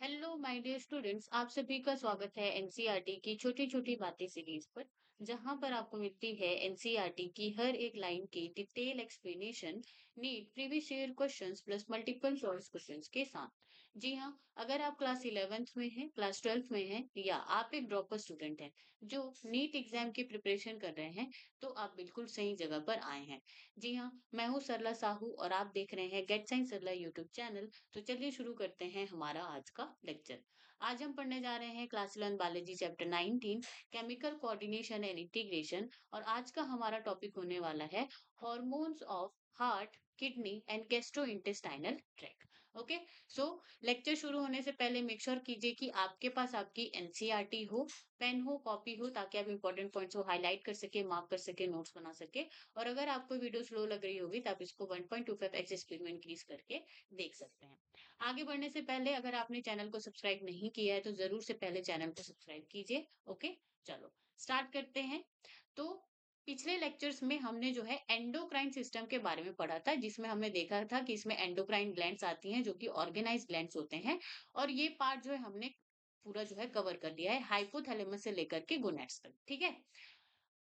Hello my dear students, आप सभी का स्वागत है एनसीईआरटी की छोटी छोटी बातें सीरीज पर। जहां पर आपको मिलती है एनसीईआरटी की हर एक लाइन की detail explanation, NEET previous year questions plus multiple choice questions के साथ। जी हाँ, अगर आप क्लास 11th में हैं, क्लास 12th में हैं, या आप एक ड्रॉपर स्टूडेंट हैं जो नीट एग्जाम की प्रिपरेशन कर रहे हैं, तो आप बिल्कुल सही जगह पर आए हैं। जी हाँ, मैं हूँ सरला साहू और आप देख रहे हैं गेट साइंस सरला यूट्यूब चैनल। तो चलिए शुरू करते हैं हमारा आज का लेक्चर। आज हम पढ़ने जा रहे हैं class 11 biology chapter 19, chemical coordination and integration. और आज का हमारा टॉपिक होने वाला है hormones of heart, kidney and gastrointestinal tract. Okay, so lecture शुरू होने से पहले मेक श्योर कीजिए कि आपके पास आपकी एनसीईआरटी हो, पेन हो, कॉपी हो, ताकि आप इंपॉर्टेंट पॉइंट्स को हाईलाइट कर सके, मार्क कर सके, नोट्स बना सके। और अगर आपको वीडियो स्लो लग रही होगी तो आप इसको 1.25 एक्स स्पीड में इंक्रीज करके देख सकते हैं। आगे बढ़ने से पहले अगर आपने चैनल को सब्सक्राइब नहीं किया है तो जरूर से पहले चैनल को सब्सक्राइब कीजिए। ओके, चलो स्टार्ट करते हैं। तो पिछले लेक्चर्स में हमने जो है एंडोक्राइन सिस्टम के बारे में पढ़ा था, जिसमें हमने देखा था कि इसमें एंडोक्राइन ग्लैंड्स आती हैं जो कि ऑर्गेनाइज ग्लैंड्स होते हैं। और ये पार्ट जो है हमने पूरा जो है कवर कर लिया है, हाइपोथैलेमस से लेकर के गोनैड्स तक। ठीक है,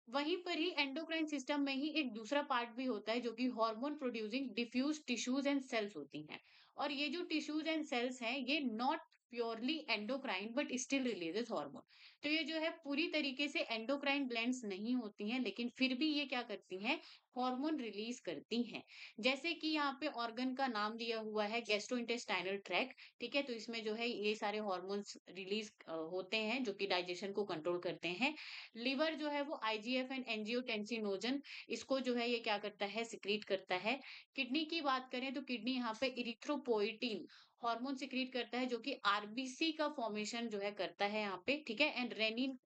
वहीं पर ही एंडोक्राइन सिस्टम में ही एक दूसरा पार्ट भी होता है जो कि hormone producing diffuse tissues and cells होती हैं। और ये जो टिश्यूज एंड सेल्स हैं ये not purely endocrine but still releases hormone. तो ये जो है पूरी तरीके से एंडोक्राइन ग्लैंड्स नहीं होती हैं, लेकिन फिर भी ये क्या करती हैं, हार्मोन रिलीज करती हैं। जैसे कि यहाँ पे ऑर्गन का नाम दिया हुआ है गैस्ट्रोइंटेस्टाइनल ट्रैक्ट। ठीक है, तो इसमें जो है ये सारे हॉर्मोन्स रिलीज होते हैं जो कि डाइजेशन को कंट्रोल करते हैं। लिवर जो है वो आईजीएफ एंड एंजियोटेंसिनोजन, इसको जो है ये क्या करता है, सिक्रीट करता है। किडनी की बात करें तो किडनी यहाँ पे इरिथ्रोपोइटिन हार्मोन सिक्रीट करता है जो कि आरबीसी का फॉर्मेशन जो है करता है यहाँ पे। ठीक है, एंड रेनिन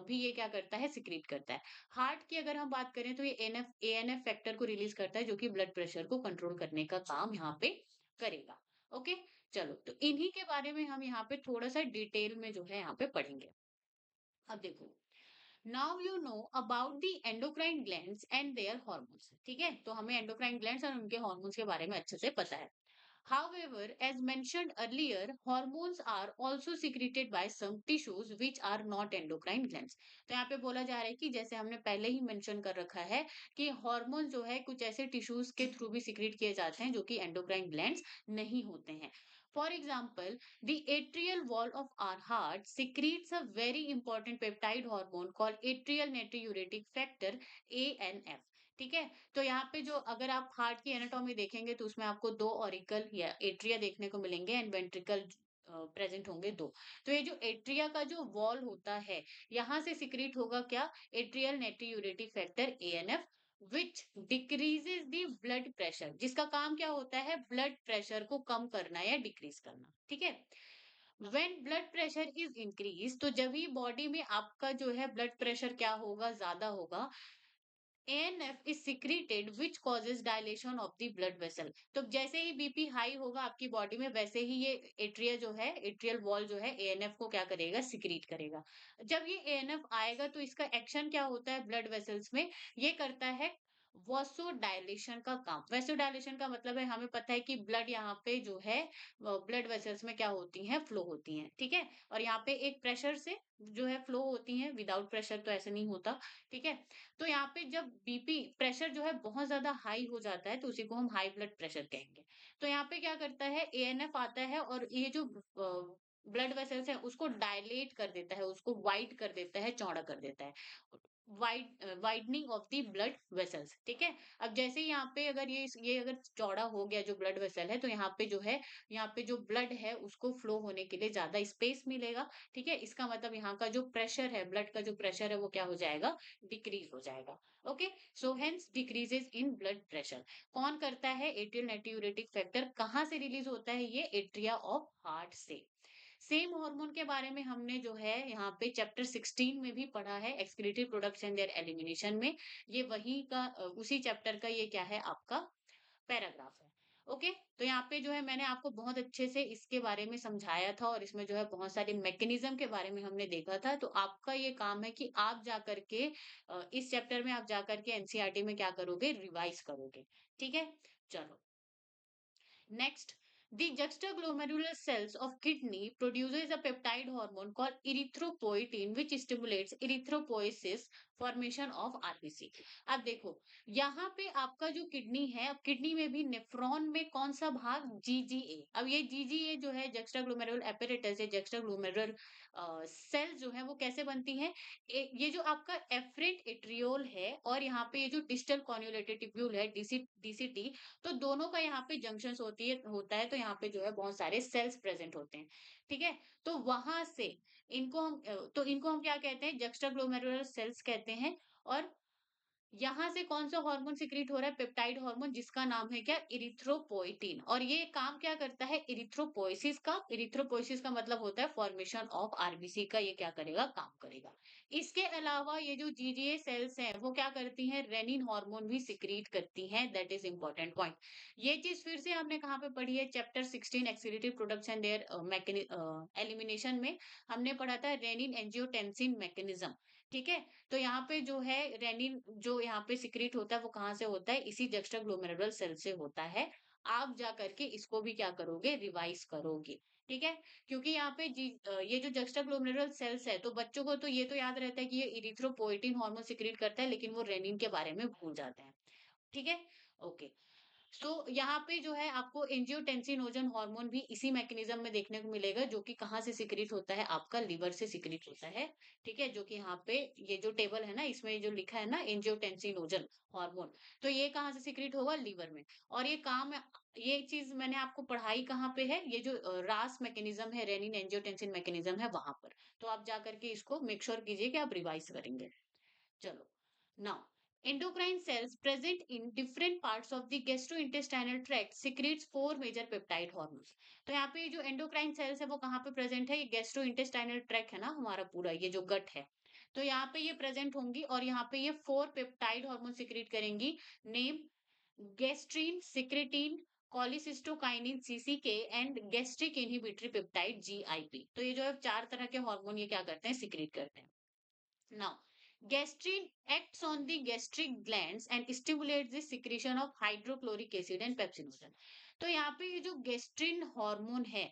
भी ये क्या करता है, सिक्रीट करता है। हार्ट की अगर हम बात करें तो ये एनएफ एएनएफ फैक्टर को रिलीज करता है जो कि ब्लड प्रेशर को कंट्रोल करने का काम यहाँ पे करेगा। ओके, चलो तो इन्हीं के बारे में हम यहाँ पे थोड़ा सा डिटेल में जो है यहाँ पे पढ़ेंगे। अब देखो, now you know about the endocrine glands and their hormones. ठीक है, तो हमें एंडोक्राइन ग्लैंड्स और उनके हॉर्मोन्स के बारे में अच्छे से पता है। However, as mentioned earlier, hormones are also secreted by some tissues which are not endocrine glands. तो यहाँ पे बोला जा रहा है कि जैसे हमने पहले ही मेंशन कर रखा है कि हार्मोन जो है कुछ ऐसे टिश्यूज के थ्रू भी सिक्रीट किए जाते हैं जो कि एंडोक्राइन ग्लैंड्स नहीं होते हैं। For example, the atrial wall of our heart secretes a very important peptide hormone called atrial natriuretic factor, ANF। ठीक है, तो यहाँ पे जो अगर आप हार्ट की एनाटॉमी देखेंगे तो उसमें आपको दो ऑरिकल या एट्रिया देखने को मिलेंगे एंड वेंट्रिकल प्रेजेंट होंगे दो। तो ये जो एट्रिया का जो वॉल होता है, यहाँ से सिक्रीट होगा क्या, atrial natriuretic factor ANF, which decreases the blood pressure, जिसका काम क्या होता है, ब्लड प्रेशर को कम करना या डिक्रीज करना। ठीक है, when blood pressure is increase, तो जब ही बॉडी में आपका जो है ब्लड प्रेशर क्या होगा, ज्यादा होगा, ANF is secreted which causes dilation of the blood vessel। तो जैसे ही बीपी हाई होगा आपकी बॉडी में, वैसे ही ये एट्रिया जो है, एट्रियल वॉल जो है, एएनएफ को क्या करेगा, सिक्रीट करेगा। जब ये एएनएफ आएगा तो इसका एक्शन क्या होता है ब्लड वेसल्स में, ये करता है वसोडाइलेशन का काम। वसोडाइलेशन का मतलब है, हमें पता है कि ब्लड यहाँ पे जो है ब्लड वेसल्स में क्या होती हैं, फ्लो होती हैं। ठीक है, और यहाँ पे एक प्रेशर से जो है फ्लो होती हैं, विदाउट प्रेशर तो ऐसे नहीं होता। ठीक है, तो यहाँ पे जब बीपी प्रेशर जो है बहुत ज्यादा हाई हो जाता है तो उसी को हम हाई ब्लड प्रेशर कहेंगे। तो यहाँ पे क्या करता है, एएनएफ आता है और ये जो ब्लड वेसल्स है उसको डायलेट कर देता है, उसको वाइड कर देता है, चौड़ा कर देता है, widening of the blood vessels. ठीक है, अब जैसे ही यहाँ पे अगर ये अगर चौड़ा हो गया जो ब्लड वेसल है, तो यहाँ पे जो है, यहाँ पे जो ब्लड है उसको फ्लो होने के लिए ज्यादा स्पेस मिलेगा। ठीक है, इसका मतलब यहाँ का जो प्रेशर है, ब्लड का जो प्रेशर है वो क्या हो जाएगा, डिक्रीज हो जाएगा। Okay, so hence decreases in blood pressure. कौन करता है, एट्रियल नाइट्रियूरेटिक फैक्टर। कहाँ से रिलीज होता है ये, एट्रिया ऑफ हार्ट से। सेम हार्मोन के बारे में हमने जो है यहाँ पे चैप्टर 16 में भी पढ़ा है, excretory products and their elimination में। ये वही का उसी चैप्टर का ये क्या है, आपका पैराग्राफ है। ओके, तो यहाँ पे जो है मैंने आपको बहुत अच्छे से इसके बारे में समझाया था और इसमें जो है बहुत सारे मैकेनिज्म के बारे में हमने देखा था। तो आपका ये काम है कि आप जा करके इस चैप्टर में आप जा करके एनसीईआरटी में क्या करोगे, रिवाइज करोगे। ठीक है, चलो next. The juxtaglomerular cells of kidney produces a peptide hormone called erythropoietin which stimulates erythropoiesis formation of RBC. अब देखो, यहाँ पे आपका जो किडनी है, अब किडनी में भी नेफ्रॉन में कौन सा भाग, जीजीए। अब ये जीजीए जो है, जुक्स्टाग्लोमेरुलर एपेरेटस या जुक्स्टाग्लोमेरुलर सेल जो है वो कैसे बनती है, ये जो आपका एफरेंट एट्रियोल है और यहाँ पे ये जो डिस्टल कॉन्युलेटेड ट्यूब्यूल है, डीसीटी, तो दोनों का यहाँ पे जंक्शन होता है, तो यहाँ पे जो है बहुत सारे सेल्स प्रेजेंट होते हैं। ठीक है, तो वहां से इनको हम क्या कहते हैं, जक्स्टाग्लोमेरुलर सेल्स कहते हैं। और यहाँ से कौन सा हार्मोन सिक्रीट हो रहा है, पेप्टाइड हार्मोन, जिसका नाम है क्या, इरिथ्रोपोइटिन। और ये काम क्या करता है, इरिथ्रोपोइसिस का मतलब होता है फॉर्मेशन ऑफ आरबीसी का, ये क्या करेगा, काम करेगा। इसके अलावा ये जो जीजीए सेल्स हैं वो क्या करती हैं, रेनिन हार्मोन भी सिक्रीट करती हैं, दैट इज इंपॉर्टेंट पॉइंट। ये चीज फिर से हमने कहाँ पे पढ़ी है, chapter 16 excretory products and their elimination में हमने पढ़ा था रेनिन एंजियोटेंसिन मैकेनिज्म। ठीक है, तो यहाँ पे जो है रेनिन जो यहाँ पे सिक्रीट होता है वो कहाँ से होता है, इसी जक्स्टाग्लोमेरुलर सेल से होता है। आप जा करके इसको भी क्या करोगे, रिवाइज करोगे। ठीक है, क्योंकि यहाँ पे ये जो जक्स्टाग्लोमेरुलर सेल्स है, तो बच्चों को तो ये तो याद रहता है कि ये इरिथ्रोपोइटिन हार्मोन सिक्रीट करता है, लेकिन वो रेनिन के बारे में भूल जाते हैं। ठीक है, ओके। सो यहाँ पे जो है आपको एंजियोटेंसिनोजन हार्मोन भी इसी मैकेनिज्म में देखने को मिलेगा, जो कि कहाँ से सिक्रीट होता है, आपका लिवर से सिक्रीट होता है। ठीक है, जो कि यहाँ पे ये जो टेबल है ना, इसमें जो लिखा है ना एंजियोटेंसिनोजन हार्मोन, तो ये कहाँ से सिक्रीट होगा, लिवर में। और ये चीज मैंने आपको पढ़ाई कहाँ पे है, ये जो रास मैकेनिज्म है, रेनिन एंजियोटेंसिन मैकेनिज्म है, वहां पर। तो आप जा करके इसको मेक श्योर कीजिए कि आप रिवाइज करेंगे। चलो, now endocrine cells present in different parts of the gastrointestinal tract secretes four major peptide hormones। तो यहाँ पे जो एंडोक्राइन सेल्स है वो कहाँ पे प्रेजेंट है, ये गैस्ट्रोइंटेस्टाइनल ट्रैक्ट है ना हमारा पूरा, ये जो गट है, तो यहाँ पे ये प्रेजेंट होंगी और यहाँ पे ये फोर पेप्टाइड हार्मोन सिक्रीट करेंगी। Name, gastrin, secretin, cholecystokinin सीसीके and gastric inhibitory peptide GIP. तो ये जो है चार तरह के हार्मोन ये क्या करते हैं, सिक्रीट करते हैं। Now, gastrin acts on the gastric glands and stimulates the secretion of hydrochloric acid and pepsinogen। तो यहाँ पे ये जो गैस्ट्रिन हार्मोन है,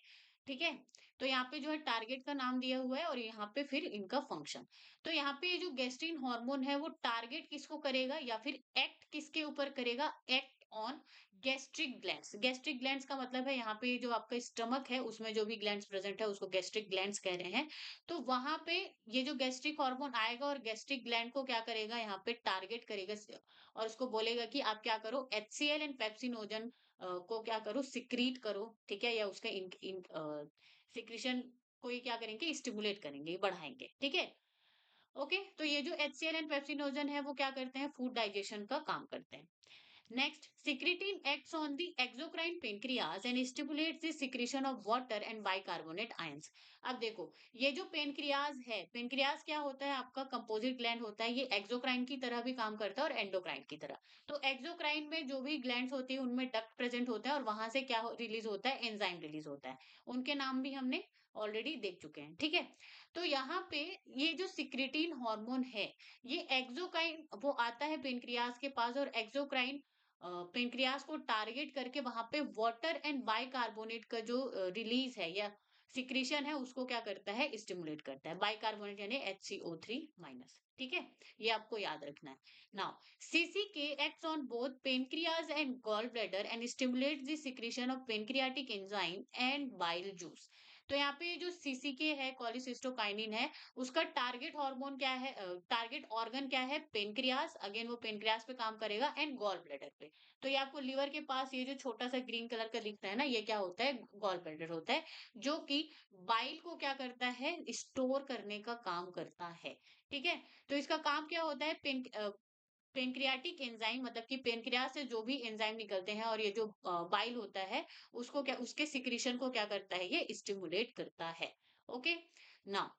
ठीक है, तो यहाँ पे जो है टारगेट का नाम दिया हुआ है और यहाँ पे फिर इनका फंक्शन। तो यहाँ पे ये जो गैस्ट्रिन हार्मोन है वो टारगेट किसको करेगा या फिर एक्ट किसके ऊपर करेगा, act on gastric glands. Gastric glands का मतलब है यहाँ पे जो आपका स्टमक है उसमें जो भी ग्लैंड्स प्रेजेंट है उसको गैस्ट्रिक ग्लैंड्स कह रहे हैं। तो वहां पे ये जो गैस्ट्रिक हार्मोन आएगा और गैस्ट्रिक ग्लैंड को क्या करेगा, यहाँ पे टारगेट करेगा और उसको बोलेगा कि आप क्या करो, एचसीएल एंड पेप्सिनोजन को क्या करो, सिक्रीट करो। ठीक है, या उसका सिक्रीशन को ये क्या करेंगे, स्टिमुलेट करेंगे, बढ़ाएंगे। ठीक है, ओके। तो ये जो एचसीएल एंड पेप्सिनोजन है वो क्या करते हैं, फूड डाइजेशन का काम करते हैं। Next, secretin acts on the exocrine pancreas and stimulates the secretion of water and bicarbonate ions। अब देखो, ये जो पेनक्रियाज है, पेनक्रियाज क्या होता है, आपका कंपोजिट ग्लैंड होता है, ये एक्सोक्राइन की तरह भी काम करता है और एंडोक्राइन की तरह। तो एक्सोक्राइन में जो भी ग्लैंड्स होती है उनमें डक्ट प्रेजेंट होता है और वहां से क्या रिलीज होता है, एंजाइम रिलीज होता है। उनके नाम भी हमने ऑलरेडी देख चुके हैं। ठीक है, तो यहाँ पे ये जो सिक्रेटिन हार्मोन है, ये एक्सोक्राइन वो आता है पेनक्रियाज के पास और एक्सोक्राइन पेनक्रियास को टारगेट करके वहां पे वाटर एंड बाइकार्बोनेट का जो रिलीज है या सिक्रीशन है उसको क्या करता है, स्टिमुलेट करता है। बाइकार्बोनेट यानी HCO3 माइनस। ठीक है, ये आपको याद रखना है। Now, CCK acts on both pancreas and gallbladder and stimulates the secretion of pancreatic enzyme and bile juice। तो यहाँ पे जो CCK है, कॉलिसिस्टोकाइनिन है, उसका टारगेट हार्मोन क्या है, टारगेट ऑर्गन क्या है, पेनक्रियास। अगेन वो पेनक्रियास पे काम करेगा एंड गॉल ब्लैडर पे। तो ये आपको लिवर के पास ये जो छोटा सा ग्रीन कलर का दिखता है ना, ये क्या होता है, गॉल ब्लैडर होता है, जो कि बाइल को क्या करता है, स्टोर करने का काम करता है। ठीक है, तो इसका काम क्या होता है, पेनक्रियाटिक एंजाइम, मतलब कि पेनक्रियास से जो भी एंजाइम निकलते हैं और ये जो बाइल होता है उसको क्या, उसके सिक्रीशन को क्या करता है, ये स्टिमुलेट करता है। Okay, now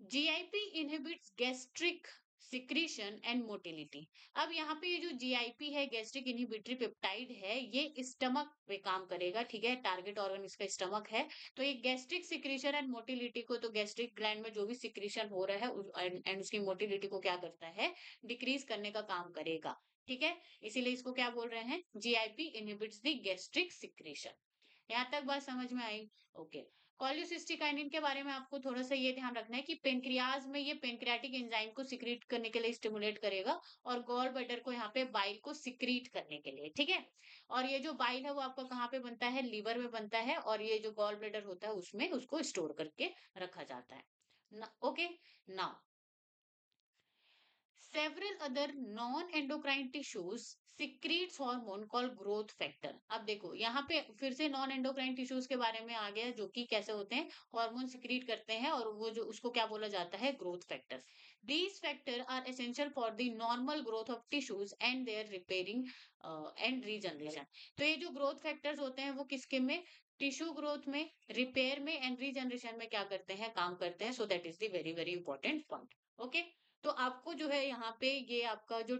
GIP inhibits gastric secretion and motility. अब यहाँ पे ये जो जीआईपी है, गैस्ट्रिक इनहिबिटरी पेप्टाइड है, ये स्टमक पे काम करेगा। ठीक है, टारगेट ऑर्गन इसका स्टमक है। तो ये गैस्ट्रिक सिक्रीशन एंड मोटिलिटी को, तो गैस्ट्रिक ग्लैंड में जो भी सिक्रीशन हो रहा है एंड उसकी मोटिलिटी को क्या करता है, डिक्रीज करने का काम करेगा। ठीक है, इसीलिए इसको क्या बोल रहे हैं, GIP inhibits the gastric secretion. यहाँ तक बात समझ में आई? ओके। कोलिसिस्टिकाइनिन के बारे में आपको थोड़ा-सा ये ध्यान रखना है कि पेनक्रियाज़ में ये पेनक्रियाटिक एंजाइम को सिक्रीट करने के लिए स्टिमुलेट करेगा और गॉल ब्लैडर को यहाँ पे बाइल को सिक्रीट करने के लिए, ठीक है? और ये जो बाइल है वो आपका कहाँ पे बनता है? लीवर में बनता है और ये जो गॉल ब्लैडर होता है उसमें उसको स्टोर करके रखा जाता है। ना okay, now several other non-endocrine tissues secretes hormone called growth factor। अब देखो यहाँ पे फिर से नॉन एंडोक्राइन टिश्यूज के बारे में आ गया, जो कि कैसे होते हैं, हार्मोन सिक्रीट करते हैं, और वो जो उसको क्या बोला जाता है, growth factor. These factor are essential for the normal growth of tissues and their repairing and regeneration. तो ये जो ग्रोथ फैक्टर्स होते हैं वो किसके में, टिश्यू ग्रोथ में, रिपेयर में एंड रीजनरेशन में क्या करते हैं, काम करते हैं। सो that is the very very important point. Okay. तो आपको जो है यहाँ पे ये आपका जो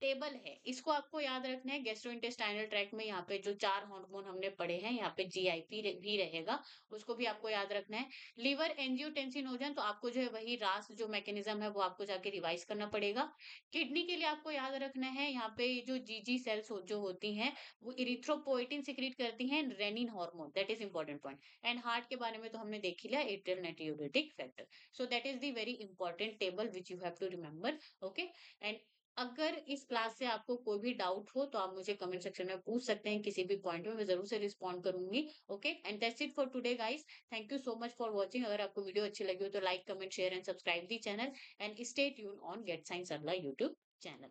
टेबल है, इसको आपको याद रखना है। गैस्ट्रोइंटेस्टाइनल ट्रैक्ट में यहाँ पे जो 4 हार्मोन हमने पढ़े हैं, यहाँ पे जीआईपी भी रहेगा, उसको भी आपको याद रखना है। लिवर एंजियोटेंसिनोजन, तो आपको जो है वही रास जो मैकेनिज्म है वो आपको जाके रिवाइज करना पड़ेगा। किडनी के लिए आपको याद रखना है, यहाँ पे जो जीजी सेल्स जो होती हैं वो इरिथ्रोपोइटिन सिक्रीट करती हैं, renin hormone, that is important point. And heart के बारे में तो हमने देख ही लिया, atrial natriuretic factor. So that is the very important table which you have to remember. Okay. And अगर इस क्लास से आपको कोई भी डाउट हो तो आप मुझे कमेंट सेक्शन में पूछ सकते हैं, किसी भी पॉइंट में मैं जरूर से रिस्पॉन्ड करूंगी। Okay, and that's it for today guys. Thank you so much for watching. अगर आपको वीडियो अच्छी लगी हो तो like, comment, share and subscribe the channel, and stay tune on Get Science अगला यूट्यूब चैनल।